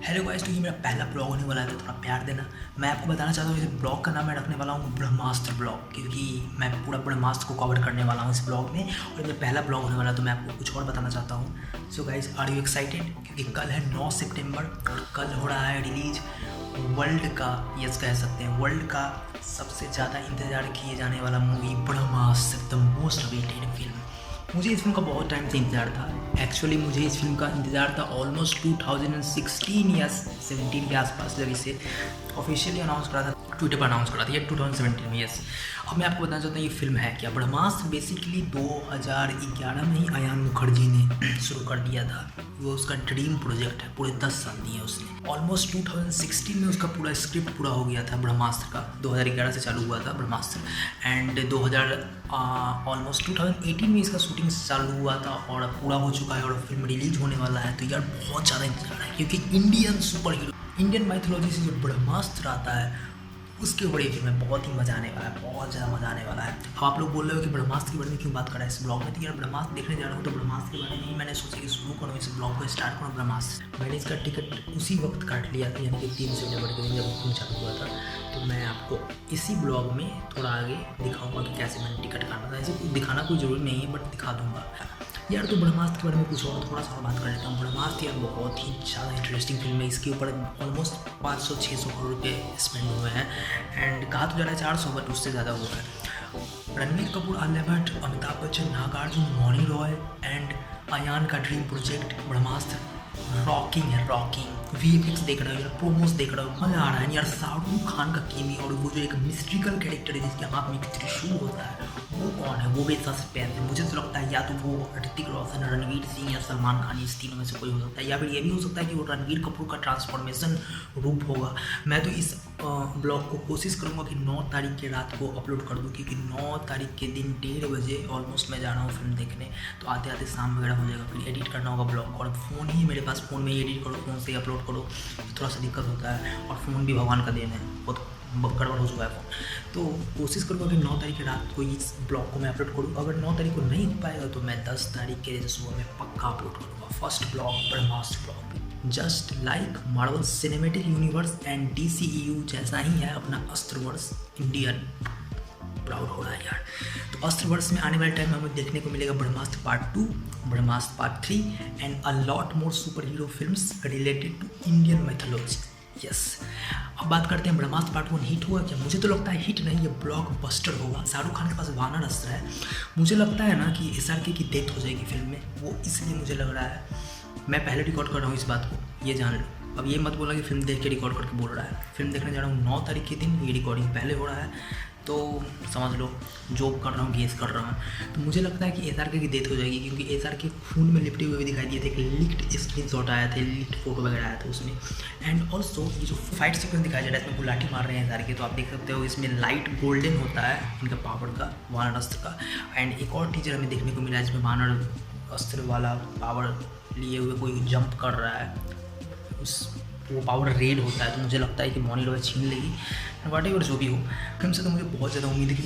Hello guys, तो ये मेरा पहला ब्लॉग होने वाला है तो थोड़ा प्यार देना। मैं आपको बताना चाहता हूँ इस ब्लॉग का नाम मैं रखने वाला हूँ ब्रह्मास्त्र ब्लॉग, क्योंकि मैं पूरा ब्रह्मास्त्र को कवर करने वाला हूँ इस ब्लॉग में और मेरा पहला ब्लॉग होने वाला है तो मैं आपको कुछ और बताना चाहता हूँ। So guys, are you excited? क्योंकि कल है 9 सितंबर और कल हो रहा है रिलीज वर्ल्ड का, यस कह सकते हैं वर्ल्ड का सबसे ज़्यादा इंतज़ार किए जाने वाला movie Brahmastra, the most awaited film. मुझे इस फिल्म का बहुत टाइम से इंतज़ार था। एक्चुअली मुझे इस फिल्म का इंतज़ार था ऑलमोस्ट 2016 या 17 के आसपास, जब इसे ऑफिशियली अनाउंस करा था, ट्विटर पर अनाउंस करा था ये 2017 में। यस, अब मैं आपको बताना चाहता हूँ ये फिल्म है क्या। ब्रह्मास्त्र बेसिकली 2011 में ही अयान मुखर्जी ने शुरू कर दिया था। वो उसका ड्रीम प्रोजेक्ट है, पूरे 10 साल दिए उसने। ऑलमोस्ट 2016 में उसका पूरा स्क्रिप्ट पूरा हो गया था ब्रह्मास्त्र का। 2011 से चालू हुआ था ब्रह्मास्त्र एंड 2000 ऑलमोस्ट 2018 में इसका शूटिंग चालू हुआ था और पूरा हो चुका है और फिल्म रिलीज होने वाला है। तो यार बहुत ज़्यादा इंतजार है, क्योंकि Indian super hero, Indian mythology से जो ब्रह्मास्त्र आता है उसके ऊपर ये फिल्म में बहुत ही मजा आने वाला है, बहुत ज़्यादा मजा आने वाला है। अब आप लोग बोल रहे हो कि ब्रह्मास्त्र के बारे में क्यों बात कर रहा है इस ब्लॉग में। तो यार ब्रह्मास्त्र देखने जा रहा हूँ तो ब्रह्मास्त्र के बारे में ही मैंने सोचा कि शुरू करूँ इस ब्लॉग को, स्टार्ट करूँ ब्रह्मास्त्र। मैंने इसका टिकट उसी वक्त काट लिया था, यानी कि 3 सितंबर के दिन जब फिल्म चालू हुआ था। तो मैं आपको इसी ब्लॉग में थोड़ा आगे दिखाऊंगा कि कैसे मैंने टिकट काटा था। ऐसे दिखाना कोई ज़रूरी नहीं है, बट दिखा दूँगा यार। तो ब्रह्मास्त्र के बारे में कुछ और थोड़ा सा बात कर लेता हूँ। ब्रह्मास्त्र यार बहुत ही ज़्यादा इंटरेस्टिंग फिल्म है। इसके ऊपर ऑलमोस्ट 500-600 करोड़ रुपये स्पेंड हुए हैं एंड कहा तो जा रहा है 400, बट उससे ज़्यादा हुआ है। रणबीर कपूर, आलिया भट्ट, अमिताभ बच्चन, नागार्जुन, मौनी रॉय एंड अयान का ड्रीम प्रोजेक्ट ब्रह्मास्त्र रॉकिंग है, रॉकिंग। VFX देख रहे हो यार, प्रोमोस देख रहे हो, मज़ा आ रहा है यार। शाहरुख खान का केमी और वो जो एक मिस्ट्रिकल कैरेक्टर है जिसके हाथ में एक त्रिशूल होता है, वो कौन है? वो भी सस्पेंस है। मुझे तो लगता है या तो वो ऋतिक रोशन, रणवीर सिंह या सलमान खान, इस तीनों में से कोई हो सकता है, या फिर ये भी हो सकता है कि वो रणवीर कपूर का ट्रांसफॉर्मेशन रूप होगा। मैं तो इस ब्लॉग को कोशिश करूँगा कि 9 तारीख के रात को अपलोड कर दूँ, क्योंकि 9 तारीख के दिन 1:30 बजे ऑलमोस्ट मैं जा रहा हूँ फिल्म देखने। तो आते आते शाम वगैरह हो जाएगा, फिर एडिट करना होगा ब्लॉग, और फ़ोन ही मेरे पास, फ़ोन में ही एडिट करो, फ़ोन से ही अपलोड करो, तो थोड़ा सा दिक्कत होता है। और फ़ोन भी भगवान का देन है, बहुत गड़बड़ हो चुका है फ़ोन। तो कोशिश करूँगा कि 9 तारीख की रात को इस ब्लॉग को मैं अपलोड करूँ। अगर 9 तारीख को नहीं हो पाएगा तो मैं 10 तारीख के सुबह में पक्का अपलोड करूँगा first blog, Brahmastra blog. Just like Marvel cinematic universe and DCEU जैसा ही है अपना अस्त्रवर्ष इंडियन। प्राउड हो रहा है यार। तो अस्त्रवर्ष में आने वाले टाइम में हमें देखने को मिलेगा Brahmastra part 2, Brahmastra part 3 and a lot more super hero films related to Indian mythology. Yes, अब बात करते हैं ब्रह्मास्त्र पार्ट 1 हिट हुआ क्या? मुझे तो लगता है हिट नहीं, ये ब्लॉकबस्टर होगा। शाहरुख खान के पास वानर अस्त्र है। मुझे लगता है ना कि SRK की डेथ हो जाएगी फिल्म में, वो इसलिए मुझे लग रहा है। मैं पहले रिकॉर्ड कर रहा हूँ इस बात को, ये जान लो। अब ये मत बोला कि फिल्म देख के रिकॉर्ड करके बोल रहा है। फिल्म देखने जा रहा हूँ 9 तारीख के दिन, ये रिकॉर्डिंग पहले हो रहा है, तो समझ लो जॉब कर रहा हूँ, गेस कर रहा हूँ। तो मुझे लगता है कि SRK की डेथ हो जाएगी, क्योंकि SRK खून में लिपटे हुए भी दिखाई दिए थे। एक लीक्ड स्क्रीनशॉट आया था, लीक्ड फोटो वगैरह आया था उसमें। एंड ऑल्सो ये जो फाइट सीक्वेंस दिखाया जा रहा है, इसमें गुलाटी मार रहे हैं SRK, तो आप देख सकते हो इसमें लाइट गोल्डन होता है इनका पावर का, वानर अस्त्र का। एंड एक और टीजर हमें देखने को मिला है जिसमें वानर अस्त्र वाला पावर लिए हुए कोई जंप कर रहा है, उस वो पावर रेड होता है। तो मुझे लगता है कि मौनी रॉय छीन लेगी, वट एवर जो भी हो। फिल्म से तो मुझे बहुत ज़्यादा उम्मीद है कि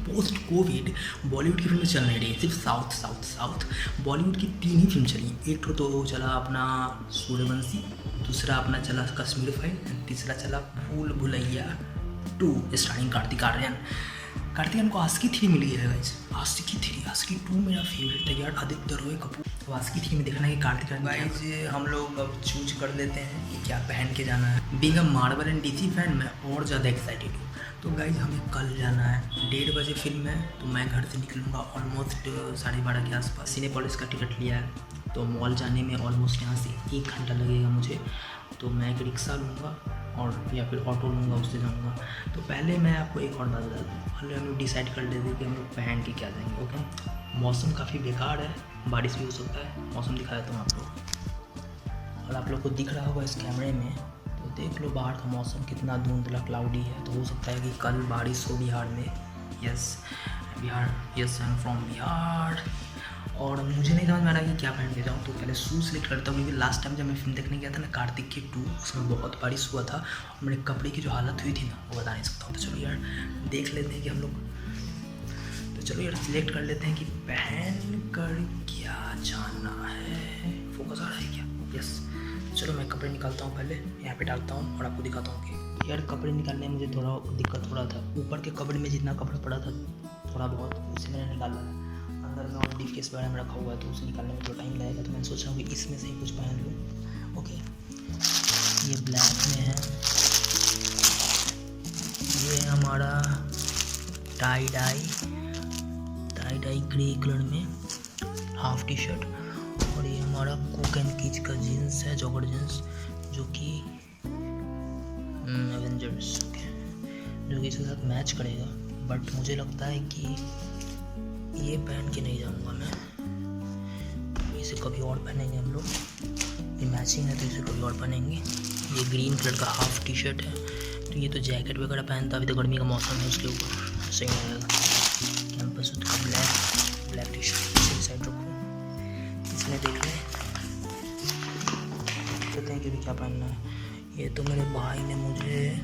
पोस्ट कोविड बॉलीवुड की फिल्में चल नहीं रही है, सिर्फ साउथ। बॉलीवुड की 3 ही फिल्म चली। एक तो चला अपना सूर्यवंशी, दूसरा अपना चला कश्मीर फाइल, तीसरा चला भूल भुलैया 2 स्टारिंग कार्तिक आर्यन को आशिकी 3 मिली है गाइस। आशिकी 2 मेरा फेवरेट है यार, आदित्य रॉय कपूर। तो आशिकी 3 में देखना है कि कार्तिक आर्यन। गाइस हम लोग अब चूज कर लेते हैं कि क्या पहन के जाना है। Being a Marvel and DC fan मैं और ज़्यादा एक्साइटेड हूँ। तो गाइस हमें कल जाना है, 1:30 बजे फिल्म है, तो मैं घर से निकलूँगा ऑलमोस्ट 12:30 के आसपास। सिनेपोलिस का टिकट लिया है, तो मॉल जाने में ऑलमोस्ट यहाँ से 1 घंटा लगेगा मुझे। तो मैं एक रिक्शा लूँगा और या फिर ऑटो लूँगा, उससे जाऊँगा। तो पहले मैं आपको एक और बात बता दूँ, पहले हम लोग डिसाइड कर लेते हैं कि हम लोग पहन के क्या जाएंगे। ओके, मौसम काफ़ी बेकार है, बारिश भी हो सकता है। मौसम दिखा देता हूँ आप लोग, और आप लोग को दिख रहा होगा इस कैमरे में, तो देख लो बाहर का मौसम कितना धुंधला क्लाउडी है। तो हो सकता है कि कल बारिश हो बिहार में। Yes I am from Bihar. और मुझे नहीं समझ में आ रहा कि क्या पहन के जाऊँ, तो पहले शूज़ सेलेक्ट करता हूँ, क्योंकि लास्ट टाइम जब मैं फिल्म देखने गया था ना कार्तिक के 2, उसमें बहुत बारिश हुआ था और मेरे कपड़े की जो हालत हुई थी ना, वो बता नहीं सकता हूँ। तो चलो यार देख लेते हैं कि हम लोग, तो चलो यार सिलेक्ट कर लेते हैं कि पहन कर क्या जाना है। फोकस आ रहा है क्या? यस, चलो मैं कपड़े निकालता हूँ, पहले यहाँ पे डालता हूँ और आपको दिखाता हूँ कि यार कपड़े निकालने में मुझे थोड़ा दिक्कत हो रहा था। ऊपर के कपड़े में जितना कपड़ा पड़ा था थोड़ा बहुत उसे मैंने निकाला है। अंदर में और डिफ केस वगैरह में रखा हुआ है तो उसे निकालने में थोड़ा टाइम लगेगा, तो मैं सोच रहा हूँ कि इसमें से ही कुछ पहन लूँ। ओके, ये ब्लैक में है, ये हमारा टाई डाई ग्रे कलर में हाफ टी शर्ट, और ये हमारा कुक एंड कीज का जीन्स है, जॉगर जीन्स, जो कि एवेंजर्स जो कि इसके साथ मैच करेगा। बट मुझे लगता है कि ये पहन के नहीं जाऊंगा मैं, इसे कभी और पहनेंगे हम लोग। ये मैचिंग है तो इसे कभी और पहनेंगे। ये ग्रीन कलर का हाफ टी शर्ट है, तो ये तो जैकेट वगैरह पहनता, अभी तो गर्मी का मौसम है, उसके ऊपर सही रहेगा। कैंपस का ब्लैक टी शर्ट इसी साइड रखो, इसमें देख लें कहते हैं कि भी क्या पहनना है। ये तो मेरे भाई ने मुझे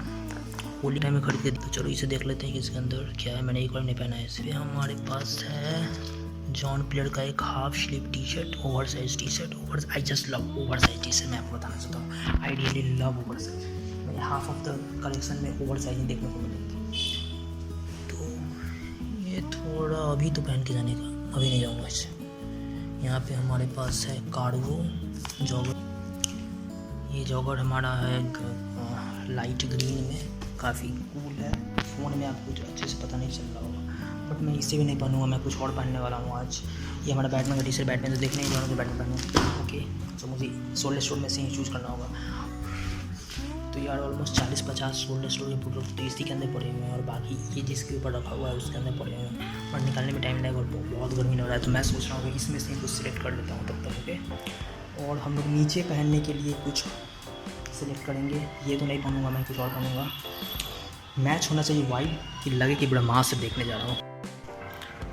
होली टाइम में खरीद के दिया, चलो इसे देख लेते हैं कि इसके अंदर क्या है। मैंने एक बार नहीं पहना है इसे। हमारे पास है जॉन प्लेयर का एक half sleeve T shirt, over size T shirt. I just love over size T shirt, मैं आपको बताना चाहता हूँ, I really love over size. मेरे हाफ ऑफ द कलेक्शन में ओवर साइज देखने को मिलेगी। तो ये थोड़ा अभी तो पहन के जाने का, अभी नहीं जाऊँगा इसे। यहाँ पे हमारे पास है कार्गो जॉगर। ये जॉगर हमारा है लाइट ग्रीन में, काफ़ी कूल है। फ़ोन में आपको कुछ अच्छे से पता नहीं चल रहा होगा, बट मैं इसे भी नहीं पहनूंगा, मैं कुछ और पहनने वाला हूँ आज। ये हमारा बैटमैन का टी शर्ट, बैटमैन तो देखने ही जाऊँगा बैटमैन पहनूँ। ओके, तो मुझे सोल्ड स्टोर में से ही चूज़ करना होगा। तो यार ऑलमोस्ट 40-50 सोल्ड स्टोर के प्रोडक्ट तो इसी के अंदर पड़े हुए हैं, और बाकी ये जिसके ऊपर रखा हुआ है उसके अंदर पड़े हुए हैं, बट निकालने में टाइम लगेगा और बहुत गर्मी लग रहा है। तो मैं सोच रहा हूँ कि इसमें से कुछ सिलेक्ट कर लेता हूँ तब तक। ओके, और हम लोग नीचे पहनने के लिए कुछ सिलेक्ट करेंगे। ये तो नहीं पहनूंगा मैं, कुछ और पहनूंगा। मैच होना चाहिए वाइब, कि लगे कि ब्रह्मास्त्र देखने जा रहा हूँ।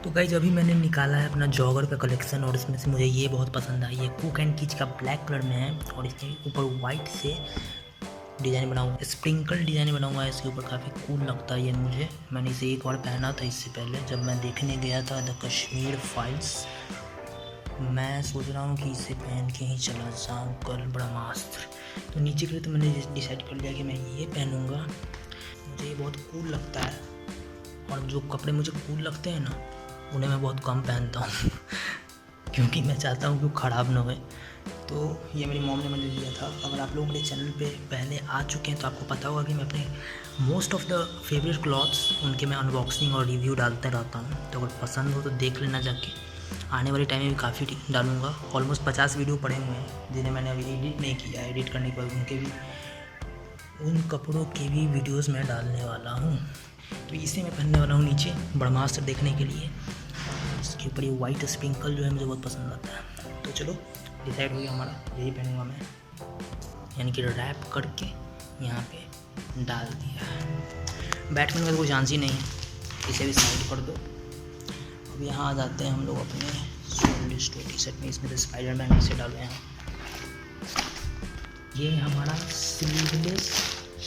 तो गाइस अभी मैंने निकाला है अपना जॉगर का कलेक्शन, और इसमें से मुझे ये बहुत पसंद आई। ये कुक एंड कीज का ब्लैक कलर में है, और इसके ऊपर वाइट से डिज़ाइन बना हुआ, स्प्रिंकल डिज़ाइन बना हुआ है इसके ऊपर, काफ़ी कूल लगता है ये मुझे। मैंने इसे एक बार पहना था इससे पहले, जब मैं देखने गया था द कश्मीर फाइल्स। मैं सोच रहा हूँ कि इसे पहन के ही चला जाऊँ कल ब्रह्मास्त्र। तो नीचे के लिए तो मैंने डिसाइड कर लिया कि मैं ये पहनूँगा, मुझे ये बहुत कूल लगता है। और जो कपड़े मुझे कूल लगते हैं ना, उन्हें मैं बहुत कम पहनता हूँ क्योंकि मैं चाहता हूँ कि वो ख़राब ना होए। तो ये मेरी मॉम ने मुझे दिया था। अगर आप लोग मेरे चैनल पे पहले आ चुके हैं तो आपको पता होगा कि मैं अपने most of the favourite clothes उनके मैं अनबॉक्सिंग और रिव्यू डालते रहता हूँ। तो अगर पसंद हो तो देख लेना जाके। आने वाले टाइम में भी काफ़ी डालूँगा। ऑलमोस्ट 50 वीडियो पड़े हुए हैं जिन्हें मैंने अभी एडिट नहीं किया। एडिट करने के बाद उन कपड़ों के भी वीडियोज़ मैं डालने वाला हूँ। तो इसे मैं पहनने वाला हूँ नीचे ब्रह्मास्त्र देखने के लिए। इसके ऊपर ये वाइट स्प्रिंकल जो है मुझे बहुत पसंद आता है। तो चलो डिसाइड हो गया हमारा, यही पहनूंगा मैं, यानी कि रैप करके यहाँ पे डाल दिया। बैटमैन का तो कोई चांस ही नहीं है, इसे भी साइड कर दो। अब यहाँ आ जाते हैं हम लोग अपने सोल्ड स्टोर टी शर्ट में। इसमें तो स्पाइडरमैन इसे डालो यहाँ। ये हमारा स्लीवलेस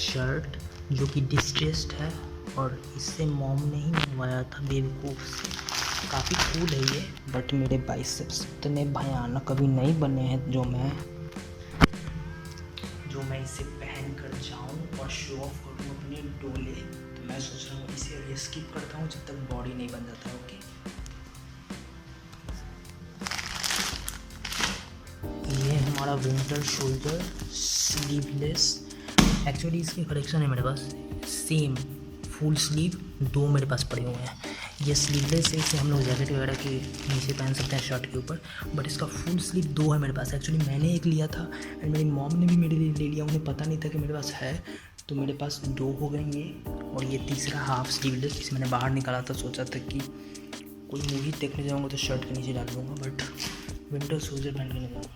शर्ट जो कि डिस्ट्रेस्ड है, और इससे मॉम ने ही मंगवाया था बेबीकूफ से। काफ़ी कूल है ये, बट मेरे बाइसेप्स इतने भयानक कभी नहीं बने हैं जो मैं इसे पहन कर जाऊँ और शो ऑफ करूँ अपने डोले। तो मैं सोच रहा हूँ इसे अभी स्किप करता हूँ जब तक बॉडी नहीं बन जाता। ओके, ये हमारा विंटर शोल्डर स्लीवलेस। एक्चुअली इसकी कलेक्शन है मेरे पास, सेम फुल स्लीव 2 मेरे पास पड़े हुए हैं। ये स्लीवलेस है, इसे हम लोग जैकेट वगैरह के नीचे पहन सकते हैं शर्ट के ऊपर, बट इसका फुल स्लीव 2 है मेरे पास। एक्चुअली मैंने एक लिया था एंड मेरी मॉम ने भी मेरे लिए ले लिया, उन्हें पता नहीं था कि मेरे पास है, तो मेरे पास 2 हो गए ये। और ये तीसरा हाफ स्लीवलेस, इसे मैंने बाहर निकाला था, सोचा था कि कोई मूवी देखने जाऊँगा तो शर्ट के नीचे डाल दूँगा, बट विंटर सोल्जर पहन के नहीं जाऊँगा।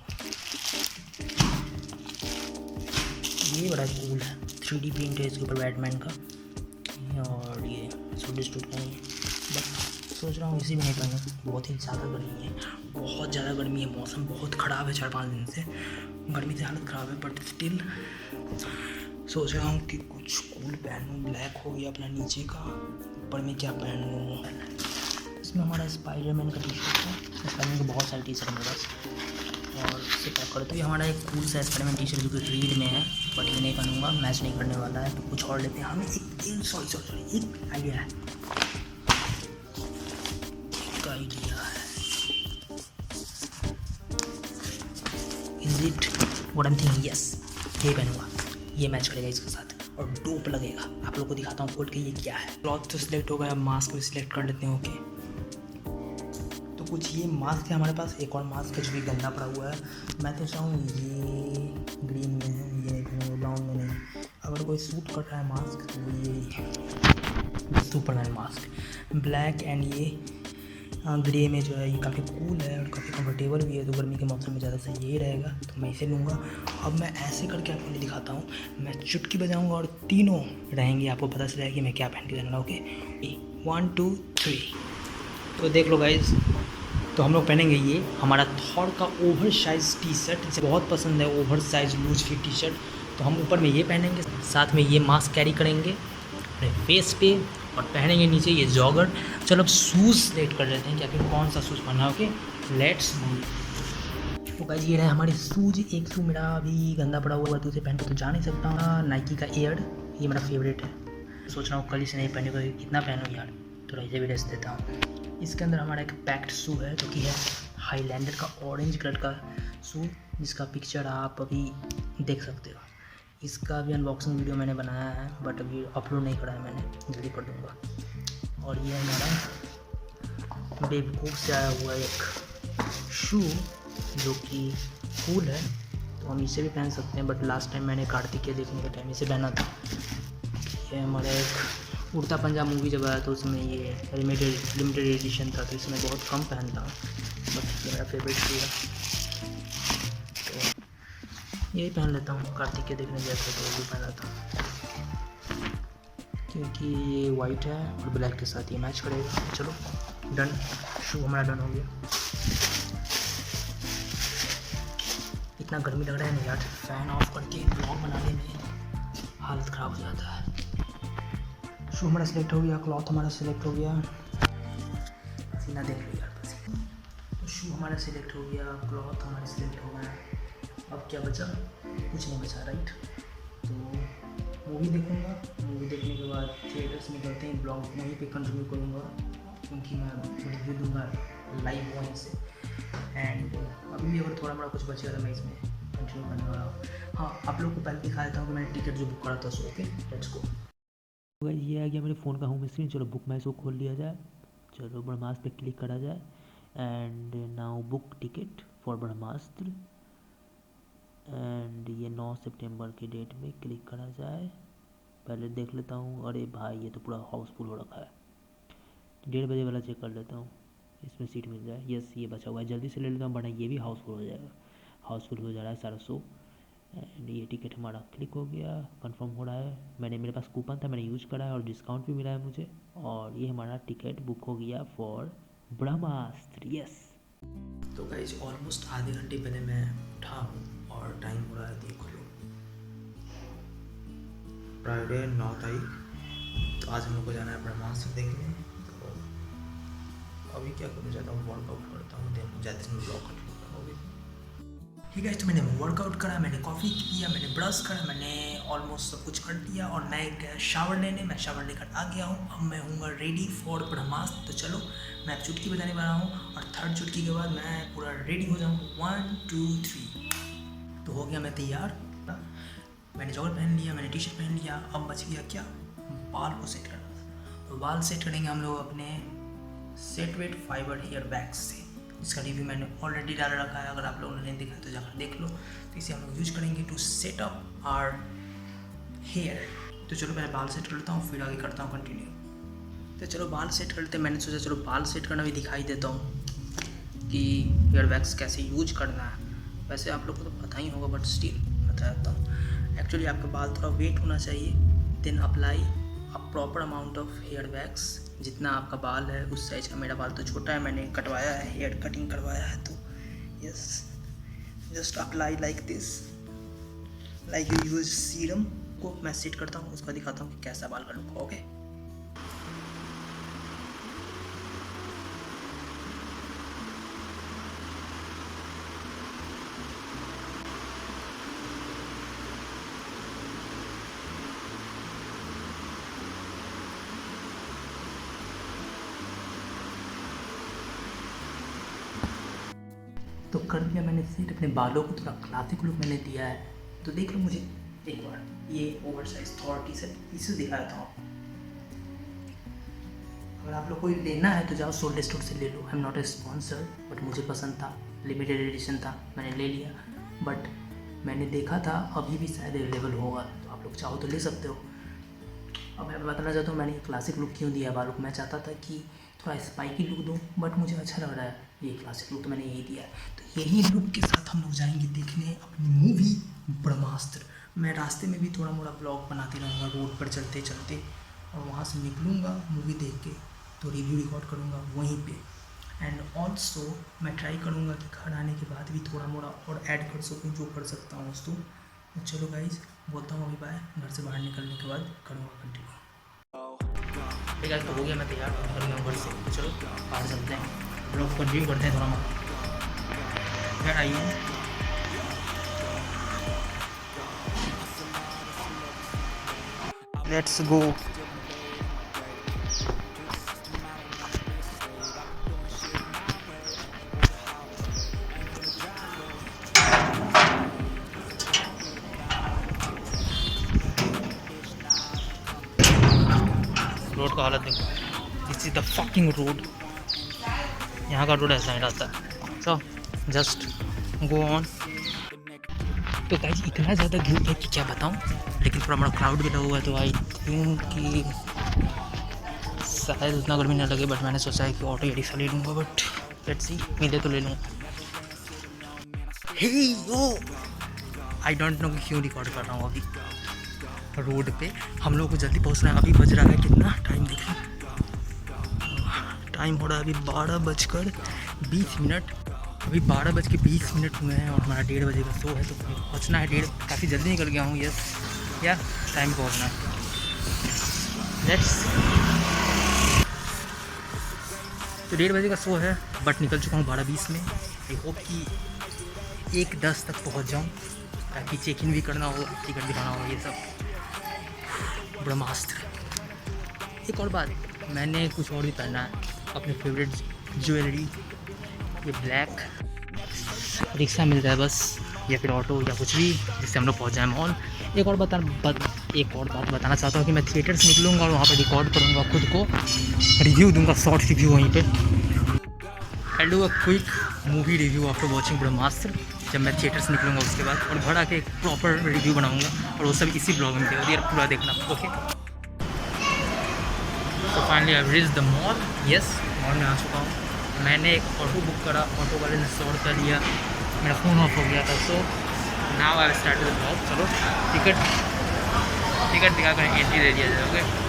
ये बड़ा कूल है, 3D प्रिंट है इसके ऊपर बैटमैन का, और ये सोल्ड स्टोर का है। बट सोच रहा हूँ इसी में नहीं पहनूँ, बहुत ही ज़्यादा गर्मी है, बहुत ज़्यादा गर्मी है। मौसम बहुत ख़राब है, 4-5 दिन से गर्मी से हालत ख़राब है, बट स्टिल सोच रहा हूँ कि कुछ कूल पहनूँ। ब्लैक हो गया अपना नीचे का, ऊपर में क्या पहनूँ। इसमें हमारा स्पाइडरमैन का टी शर्ट है, स्पाइडरमैन के बहुत सारे टी शर्ट है मेरे पास, और से पैक कर। तो ये हमारा एक कूल सा स्पाइडरमैन टी शर्ट जो कि रीड में है, बट ये नहीं पहनूंगा, मैच नहीं करने वाला है, तो कुछ और लेते हैं। हमें एक आइडिया है, is it what I am thinking? Yes, ये पहनूंगा, ये मैच करेगा इसके साथ और डोप लगेगा। आप लोग को दिखाता हूँ खोल के ये क्या है। क्लॉथ तो सिलेक्ट हो गया, मास्क भी सिलेक्ट कर लेते हैं। ओके, तो कुछ ये मास्क है हमारे पास, एक और मास्क है जो भी गंदा पड़ा हुआ है। मैं तो चाहूँ ये ग्रीन में है, ये नहीं, ब्राउन में नहीं। अगर कोई सूट कर रहा है मास्क तो ये सुपरमैन मास्क ब्लैक एंड ये ग्रे में जो है, ये काफ़ी कूल है और काफ़ी कंफर्टेबल भी है, तो गर्मी के मौसम में ज़्यादा सही यही रहेगा, तो मैं इसे लूँगा। अब मैं ऐसे करके आपको दिखाता हूँ, मैं चुटकी बजाऊँगा और तीनों रहेंगे, आपको पता चल जाएगा कि मैं क्या पहन के जाना। ओके, 1 2 3। तो देख लो गाइज, तो हम लोग पहनेंगे ये हमारा थॉर का ओवर साइज टी शर्ट, इसे बहुत पसंद है over size loose fit T shirt, तो हम ऊपर में ये पहनेंगे, साथ में ये मास्क कैरी करेंगे अपने फेस पे और पहनेंगे नीचे ये जॉगर। चलो अब शूज़ सेलेक्ट कर लेते हैं कि आखिर कौन सा शूज़ पहनना है। Okay, let's move. तो गाइस ये रहे हमारे शूज़। एक शू मेरा अभी गंदा पड़ा हुआ है, तो उसे पहन के तो जा नहीं सकता हूँ। नाइकी का एयर, ये मेरा फेवरेट है, सोच रहा हूँ कल इसे नहीं पहने को, कितना पहनूँ यार, थोड़ा इसे भी रेस्ट देता हूँ। इसके अंदर हमारा एक पैक्ड शू है जो कि है हाईलैंडर का ऑरेंज कलर का शू, जिसका पिक्चर आप अभी देख सकते हो। इसका भी अनबॉक्सिंग वीडियो मैंने बनाया है, बट अभी अपलोड नहीं करा है मैंने, जल्दी कर दूँगा। और ये हमारा बेवकूफ़ से आया हुआ एक शू जो कि कूल है, तो हम इसे भी पहन सकते हैं, बट लास्ट टाइम मैंने कार्तिकेय देखने के टाइम इसे पहना था। ये हमारा एक उड़ता पंजाब मूवी जब आया तो उसमें ये लिमिटेड एडिशन था, तो इसमें बहुत कम पहनता हूँ, बट ये मेरा फेवरेट शू है, तो यही पहन लेता हूँ। कार्तिकेय देखने गया था तो वो भी पहना था, क्योंकि ये वाइट है और ब्लैक के साथ ये मैच करेगा। चलो डन, शू हमारा डन हो गया। इतना गर्मी लग रहा है ना यार, फ़ैन ऑफ करके ब्लॉग बनाने में हालत ख़राब हो जाता है। शू हमारा सिलेक्ट हो गया, क्लॉथ हमारा सिलेक्ट हो गया, पसीना देख लो यार पसीना। तो शू हमारा सिलेक्ट हो गया, क्लॉथ हमारा सिलेक्ट हो गया, अब क्या बचा? कुछ नहीं बचा, राइट। तो मूवी देखूँगा, मूवी देखने के बाद थिएटर्स में करते हैं, ब्लॉग वहीं पे कंटिन्यू करूँगा, क्योंकि मैं रिव्यू दूँगा लाइव वहीं से। एंड अभी भी अगर थोड़ा बड़ा कुछ बचेगा तो मैं इसमें कंटिन्यू करने वाला हूँ। हाँ, आप लोग को पहले दिखा देता हूँ कि मैंने टिकट जो बुक करा था सो। Okay, let's go. ये आ गया मेरे फ़ोन का होम स्क्रीन। चलो बुक माई शो खोल लिया जाए, चलो ब्रह्मास्त्र पे क्लिक करा जाए and now book ticket for Brahmastra, and ये 9 सितंबर के डेट में क्लिक करा जाए। पहले देख लेता हूँ, अरे भाई ये तो पूरा हाउसफुल हो रखा है। 1:30 बजे वाला चेक कर लेता हूँ, इसमें सीट मिल जाए। यस, ये बचा हुआ है, जल्दी से ले लेता हूँ वरना ये भी हाउसफुल हो जाएगा। हाउसफुल हो जा रहा है सारा शो, एंड ये टिकट हमारा क्लिक हो गया, कंफर्म हो रहा है। मेरे पास कूपन था, मैंने यूज करा है और डिस्काउंट भी मिला है मुझे, और ये हमारा टिकट बुक हो गया फॉर ब्रह्मास्त्र। यस। तो गाइस ऑलमोस्ट आधे घंटे पहले मैं उठा हूँ और टाइम हो रहा है, देख लो, फ्राइडे 9 तारीख। तो आज हम लोग को जाना है ब्रह्मास्त्र देखने। तो अभी क्या करूँ, जाता हूँ वर्कआउट करता हूँ, देन जाते हैं ब्लॉग कंटिन्यू करोगे। ठीक है, तो मैंने वर्कआउट करा, मैंने कॉफ़ी किया, मैंने ब्रश करा, मैंने ऑलमोस्ट सब कुछ कर दिया और मैं गया शावर लेने। मैं शावर लेकर आ गया हूँ, अब मैं हूँगा रेडी फॉर ब्रह्मास्त्र। तो चलो मैं अब चुटकी बजाने वाला हूँ और थर्ड चुटकी के बाद मैं पूरा रेडी हो जाऊँगा। 1 2 3। तो हो गया मैं तैयार, मैंने जॉगर पहन लिया, मैंने टी शर्ट पहन लिया। अब बच गया क्या, बाल को सेट करना। तो बाल सेट करेंगे हम लोग अपने Set Wet fibre hair bags से, इसका रिव्यू मैंने ऑलरेडी डाल रखा है, अगर आप लोगों ने नहीं देखा तो जाकर देख लो। तो इसे हम लोग यूज करेंगे to set up our hair. तो चलो पहले बाल सेट कर लेता हूँ, फिर आगे करता हूँ कंटिन्यू। तो चलो बाल सेट कर लेते हैं। मैंने सोचा चलो बाल सेट करना भी दिखाई देता हूँ कि हेयर वैक्स कैसे यूज करना है। वैसे आप लोग को तो पता ही होगा, बट स्टिल बता देता हूँ। एक्चुअली आपका बाल थोड़ा वेट होना चाहिए, then apply a proper amount of hair wax. जितना आपका बाल है उस साइज़ का, मेरा बाल तो छोटा है, मैंने कटवाया है, हेयर कटिंग करवाया है, तो yes, just apply like this, like you use serum को। मैं सेट करता हूँ, उसका दिखाता हूँ कि कैसा बाल का लुक हो। ओके, कर दिया मैंने सेट, अपने बालों को थोड़ा क्लासिक लुक मैंने दिया है, तो देख लो मुझे एक बार। ये over size Thor T shirt इसे दिखाया था। अगर आप लोग को लेना है तो जाओ सोल्ड स्टोर से ले लो। I am not a sponsor, but मुझे पसंद था, लिमिटेड एडिशन था, मैंने ले लिया। बट मैंने देखा था अभी भी शायद अवेलेबल होगा, तो आप लोग चाहो तो ले सकते हो। अब मैं बताना चाहता हूँ मैंने क्लासिक लुक क्यों दिया है बालों को। मैं चाहता था कि थोड़ा स्पाइकी लुक दूँ, बट मुझे अच्छा लग रहा है ये क्लासिक लुक, तो मैंने यही दिया है। तो यही लुक के साथ हम लोग जाएंगे देखने अपनी मूवी ब्रह्मास्त्र। मैं रास्ते में भी थोड़ा मोड़ा ब्लॉग बनाते रहूँगा रोड पर चलते चलते, और वहाँ से निकलूँगा मूवी देख के तो रिव्यू रिकॉर्ड करूँगा वहीं पे। एंड ऑल्सो मैं ट्राई करूँगा कि घर आने के बाद भी थोड़ा मोड़ा और ऐड कर सकूँ जो कर सकता हूँ उसको। तो चलो गाइज, बोलता हूँ अभी बाय। घर से बाहर निकलने के बाद करूँगा कंटिन्यू। ठीक है, तो हो गया, मैं तैयार निकल गया घर से। तो चलो बाहर चलते हैं, ब्लॉग कंटिन्यू करते हैं थोड़ा मोड़ा। घर आइए, लेट्स गो। रोड का हालत देखो, this is the fucking road. यहाँ का रोड ऐसा ही रहता है। So just go on. तो गाइस इतना ज़्यादा धूप है कि क्या बताऊँ, लेकिन थोड़ा बड़ा क्राउड भी लगा हुआ है, तो आई थिंक कि शायद उतना गर्मी ना लगे। बट मैंने सोचा है कि ऑटो या रिक्शा ले लूँगा, बट लेट्स सी, मिले तो ले लूँगा। हे यो, आई डोंट नो कि क्यों रिकॉर्ड कर रहा हूँ अभी रोड पे। हम लोग को जल्दी पहुँचना है। अभी बज रहा है कितना, टाइम देखें, टाइम हो रहा है अभी 12:20। अभी 12:20 हुए हैं और हमारा 1:30 बजे का शो है, तो पहुँचना है 1:30। काफ़ी जल्दी निकल गया हूँ, यस या टाइम पहुँचना है। लेट्स, तो 1:30 बजे का शो है, बट निकल चुका हूँ 12:20 में। आई होप कि 1:10 तक पहुँच जाऊँ, ताकि चेक इन भी करना हो, टिकट दिखाना हो, ये सब। ब्रह्मास्त्र। एक और बात, मैंने कुछ और भी पहना है, अपने फेवरेट ज्वेलरी, ये ब्लैक। रिक्शा मिल जाए बस, या फिर ऑटो या कुछ भी, जिससे हम लोग पहुँच जाए मॉल। एक और बात बताना चाहता हूँ कि मैं थिएटर से निकलूँगा और वहाँ पर रिकॉर्ड करूँगा खुद को, रिव्यू दूँगा, शॉर्ट रिव्यू वहीं पे। I do a quick movie review after watching Brahmastra, जब मैं थिएटर से निकलूँगा उसके बाद, और घर आके एक प्रॉपर रिव्यू बनाऊँगा, और वो सब इसी ब्लॉग में देखो, पूरा देखना, ओके। तो finally I reach the mall. Yes, mall में आ चुका हूँ। मैंने एक ऑटो बुक करा, ऑटो वाले ने 100 रुपया लिया, मेरा फ़ोन ऑफ हो गया था। So now I start the blog. चलो टिकट दिखाकर एंट्री दे दिया जाए, ओके।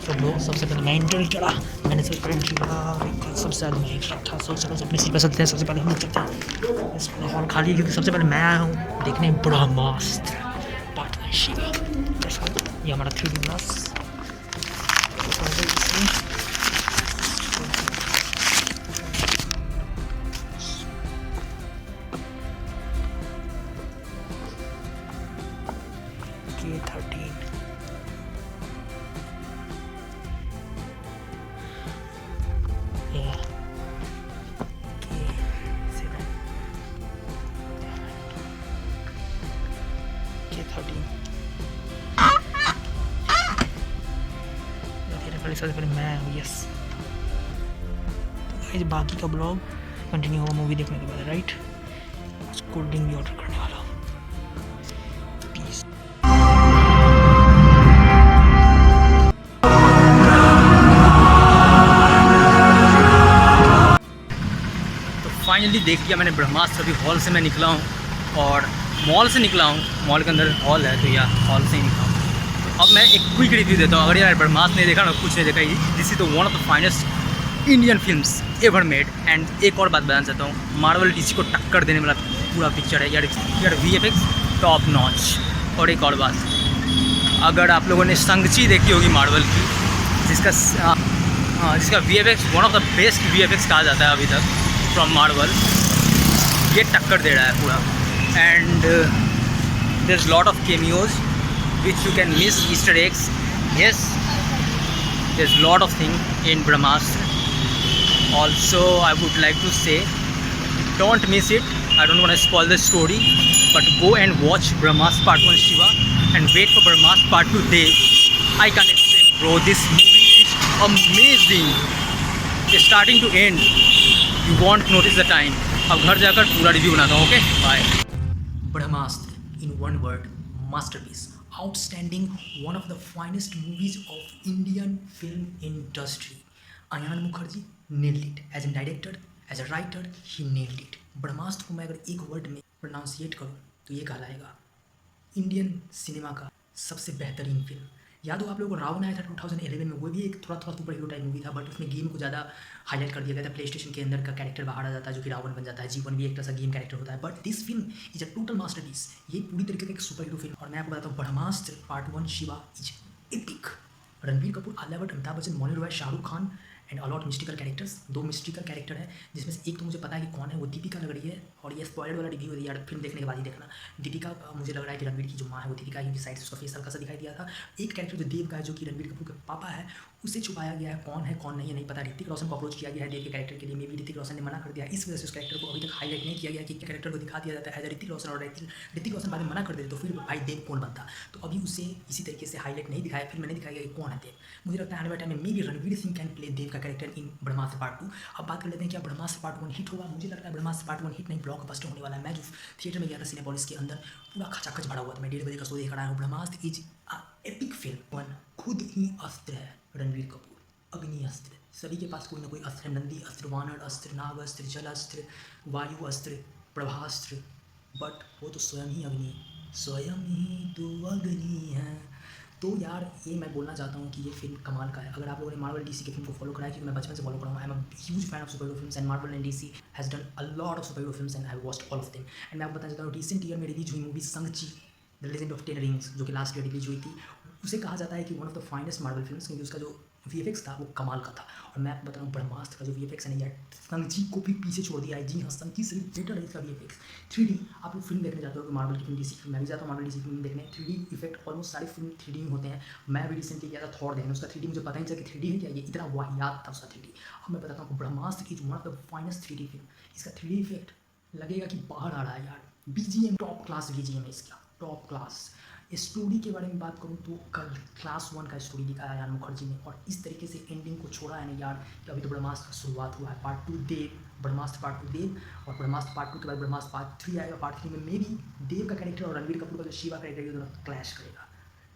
तो लोग सबसे पहले मैं इंटरव्यू चढ़ा, मैंने सबसे पहले इंटरव्यू करा, सबसे ज़्यादा मैं था। सबसे अपनी सीट पर चलते हैं, सबसे पहले हम लोग चलते हैं। इस हॉल खाली है क्योंकि सबसे पहले मैं आया हूँ देखने ब्रह्मास्त्र पार्ट 1। ये हमारा 3D ग्लास। K13 सबसे पहले मैं हूँ, यस। तो बाकी का ब्लॉग कंटिन्यू होगा मूवी देखने के बाद, राइट। कोल्ड ड्रिंक भी ऑर्डर करने वाला हूँ। पीस। तो फाइनली देख लिया मैंने ब्रह्मास्त्र। अभी हॉल से मैं निकला हूँ और मॉल से निकला हूँ, मॉल के अंदर हॉल है, तो यार हॉल से ही निकला हूँ। अब मैं एक क्विक रिव्यू देता हूँ। अगर यार ब्रह्मास्त्र नहीं देखा ना, कुछ नहीं देखा, this is the one of the finest Indian films ever made. And एक और बात बताना चाहता हूँ, मार्वल डीसी को टक्कर देने वाला पूरा पिक्चर है यार VFX टॉप नॉच। और एक और बात, अगर आप लोगों ने संगची देखी होगी मार्वल की, जिसका VFX one of the best VFX कहा जाता है अभी तक फ्रॉम मार्वल, ये टक्कर दे रहा है पूरा। And there is lot of cameos which you can miss, Easter eggs, yes there is lot of thing in Brahmastra. Also I would like to say don't miss it. I don't want to spoil the story, but go and watch Brahmastra Part 1 Shiva and wait for Brahmastra Part 2 Dev. I can't explain, bro. This movie is amazing. Starting to end, you won't notice the time. अब घर जाकर पूरा review बनाता हूँ, okay bye. Brahmastra in one word, masterpiece, outstanding, one of the finest movies of Indian film industry. Ayan Mukherjee nailed it as a director. As a writer he nailed it. Brahmastra को मैं अगर एक वर्ड में pronunciate करूँ तो ये कहलाएगा Indian cinema का सबसे बेहतरीन फिल्म। याद हो आप लोगों को रावण आया था 2011 में, वो भी एक थोड़ा सुपर हीरो टाइप मूवी था, बट उसमें गेम को ज़्यादा हाईलाइट कर दिया गया था। प्ले स्टेशन के अंदर का कैरेक्टर बाहर आ जाता है जो कि रावण बन जाता है, जीवन भी एक तरह से गेम कैरेक्टर होता है। But this film is a total masterpiece. ये पूरी तरीके से एक सुपर हीरो फिल्म। और मैं आपको बताता हूँ, Brahmastra part 1 Shiva is epic. Ranbir Kapoor, Alia Bhatt, Amitabh Bachchan, Mouni Roy, Shahrukh Khan and a lot mystical characters. 2 mystical character है जिसमें से एक तो मुझे पता है कि कौन है, वो दीपिका लग रही है। और ये स्पॉइलर वाला रिव्यू है यार, फिल्म देखने के बाद ही देखना। दीपिका मुझे लग रहा है कि रणबीर की जो माँ है वो दीपिका की साइड से उसका फेस हल्का सा दिखाई दिया था। एक कैरेक्टर जो देव का है, जो कि रणबीर कपूर के पापा है, उसे छुपाया गया है। कौन है कौन नहीं है नहीं पता। ऋतिक रोशन को अप्रोच किया गया है देव के कैरेक्टर के लिए, मे भी ऋतिक रोशन ने मना कर दिया। इस वजह से उस कैरेक्टर को अभी तक हाईलाइट नहीं किया गया कि कैरेक्टर को दिखा दिया जाता है एज ऋतिक रोशन। और ऋतिक रोशन बाद में मना कर देते तो फिर भाई देव कौन बनता। तो अभी उसे इसी तरीके से हाईलाइट नहीं दिखाया, फिल्म में नहीं दिखाया गया कि कौन है देव। मुझे लगता है आने वाले टाइम में मे भी रणवीर सिंह कैन प्ले देव का कैरेक्टर इन ब्रह्मास्त्र पार्ट 2। अब बात कर लेते हैं क्या ब्रह्मास्त्र पार्ट 1 हिट होगा। मुझे लगता है ब्रह्मास्त्र पार्ट 1 हिट नहीं, ब्लॉकबस्टर होने वाला है। मैं जो थिएटर में गया था सिनेपोलिस के अंदर, पूरा खचाखच भरा हुआ था। मैं 1:30 बजे का शो देख रहा हूँ। Brahmastra is epic film. खुद ही अस्त्र है रणवीर कपूर, अग्नि अस्त्र। सभी के पास कोई ना कोई अस्त्र है, नंदी अस्त्र, वानर अस्त्र, नाग अस्त्र, जल अस्त्र, वायु अस्त्र, प्रभास्त्र, बट वो तो स्वयं ही अग्नि, स्वयं ही तो अग्नि है। तो यार ये मैं बोलना चाहता हूँ कि ये फिल्म कमाल का है। अगर आप लोगों ने मार्वल डीसी की फिल्म को फॉलो करा है, क्योंकि मैं बचपन से फॉलो कर रहा हूँ, I am a huge fan of super hero films and Marvel and DC has done a lot of super hero films and I have watched all of them. And मैं आपको बताना चाहता हूँ, रिसेंट ईयर में release हुई movie Shang Chi the legend of 10 rings, जो कि last year release हुई थी, उसे कहा जाता है कि one of the finest Marvel films, क्योंकि उसका जो VFX था वो कमाल का था। और मैं आपको बता रहा हूँ, ब्रह्मास्त्र का जो VFX है ना यार, संगजी को भी पीछे छोड़ दिया है। जी हाँ, संगजी से बेटर है इसका VFX। 3D आप लोग फिल्म देखने जाते हो कि मार्वल की फिल्म, डीसी फिल्म, मैं भी जाता हूँ मार्वल डीसी फिल्म देखने। 3D इफेक्ट ऑलमोस्ट सारी फिल्म 3D में होते हैं। मैं भी रिसेंटली गया था थॉर देखने, उसका 3D मुझे पता ही नहीं चला कि 3D है क्या, ये इतना वाहियात था उसका 3D। अब मैं बताता हूँ, Brahmastra is one of the finest 3D film. इसका 3D इफेक्ट लगेगा कि बाहर आ रहा है यार। BGM टॉप क्लास BGM है इसका, टॉप क्लास। स्टोरी के बारे में बात करूँ तो कल क्लास 1 का स्टोरी दिखाया यार मुखर्जी ने, और इस तरीके से एंडिंग को छोड़ा है ना यार कि अभी तो ब्रह्मास्त्र का शुरुआत हुआ है। पार्ट 2 देव, ब्रह्मास्त्र पार्ट 2 देव, और ब्रह्मास्त्र पार्ट 2 के बाद ब्रह्मास्त्र पार्ट 3 आएगा। पार्ट 3 में मे भी देव का कैरेक्टर और रणबीर कपूर का जो शिवा कैरेक्टर है दोनों क्लैश करेगा।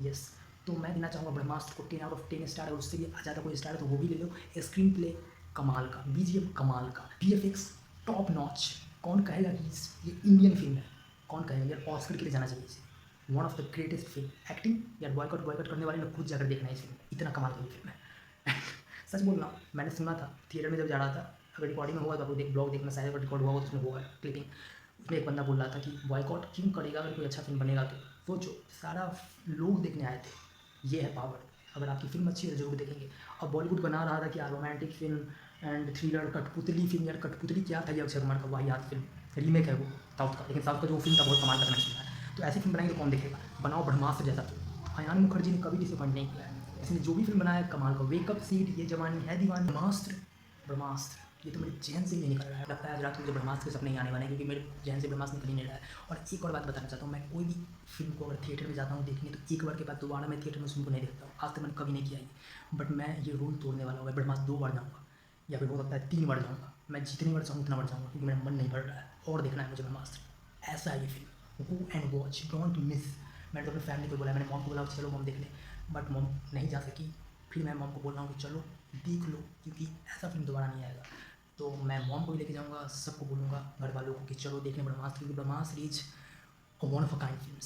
यस, तो मैं देना चाहूँगा ब्रह्मास्त्र को 10 आउट ऑफ 10 स्टार, और उससे भी ज़्यादा कोई स्टार है तो वो भी ले लो। स्क्रीन प्ले कमाल का, BGM कमाल का, VFX टॉप नॉच। कौन कहेगा कि ये इंडियन फिल्म है, कौन कहेगा यार, ऑस्कर के लिए जाना चाहिए इसे। One of the greatest film. Acting यार, बॉयकॉट करने वाले ने खुद जाकर देखना है इस फिल्म, इतना कमाल की फिल्म है। सच बोल रहा हूँ, मैंने सुना था थिएटर में जब जा रहा था, अगर रिकॉर्डिंग में होगा तो आप ब्लॉग देखना, शायद अगर रिकॉर्ड हुआ हो तो उसमें होगा क्लिपिंग। उसमें एक बंदा बोल रहा था कि बॉयकॉट क्यों करेगा अगर कोई अच्छा फिल्म बनेगा तो। सोचो, सारा लोग देखने आए थे, ये है पावर। अगर आपकी फिल्म अच्छी है तो जरूर देखेंगे। अब बॉलीवुड बना रहा था कि यार रोमांटिक फिल्म एंड थ्रिलर, कठपुतली फिल्म। यार कठपुतली क्या था, ये अक्षय कुमार का वाहियात फिल्म, रीमेक है वो साउथ का, लेकिन साउथ का जो फिल्म था बहुत कमाल का, मैंने सुना है। तो ऐसी फिल्म बनाएंगे तो कौन देखेगा, बनाओ ब्रह्मास्त्र जैसा फिल्म। अयान मुखर्जी ने कभी डिसअपॉइंट नहीं किया है, इसने जो भी फिल्म बनाया है कमाल का। वेकअप सीट, ये जवानी है दीवानी, ब्रह्मास्त्र ये तो मेरे जहन से ही नहीं निकल रहा है। लगता है आज रात मुझे ब्रह्मास्त्र के सपने ही आने वाले हैं, क्योंकि मेरे जहन से ब्रह्मास्त्र निकल ही नहीं रहा है। और एक और बात बताना चाहता हूँ, मैं कोई भी फिल्म को अगर थिएटर में जाता हूँ देखने, तो एक बार के बाद दोबारा मैं थिएटर में उस फिल्म को नहीं देखता हूँ। आज तक मैंने कभी नहीं किया है, बट मैं ये रूल तोड़ने वाला हूँ। मैं ब्रह्मास्त्र 2 बार जाऊँगा, या फिर हो सकता है 3 बार जाऊँगा। मैं जितनी बार चाहूँ उतना बार जाऊँगा, क्योंकि मेरा मन नहीं भर रहा है और देखना है मुझे ब्रह्मास्त्र। ऐसा है ये film, go and watch, don't miss. मैंने तो अपनी फैमिली को बोला, मैंने मॉम को बोला चलो मॉम देख ले, बट मॉम नहीं जा सकी। फिर मैं मॉम को बोल रहा हूँ कि चलो देख लो, क्योंकि ऐसा फिल्म दोबारा नहीं आएगा। तो मैं मॉम को भी लेके जाऊँगा, सबको बोलूँगा घर वालों को कि चलो देखने ब्रह्मास्त्र, क्योंकि Brahmastra is one of a kind film.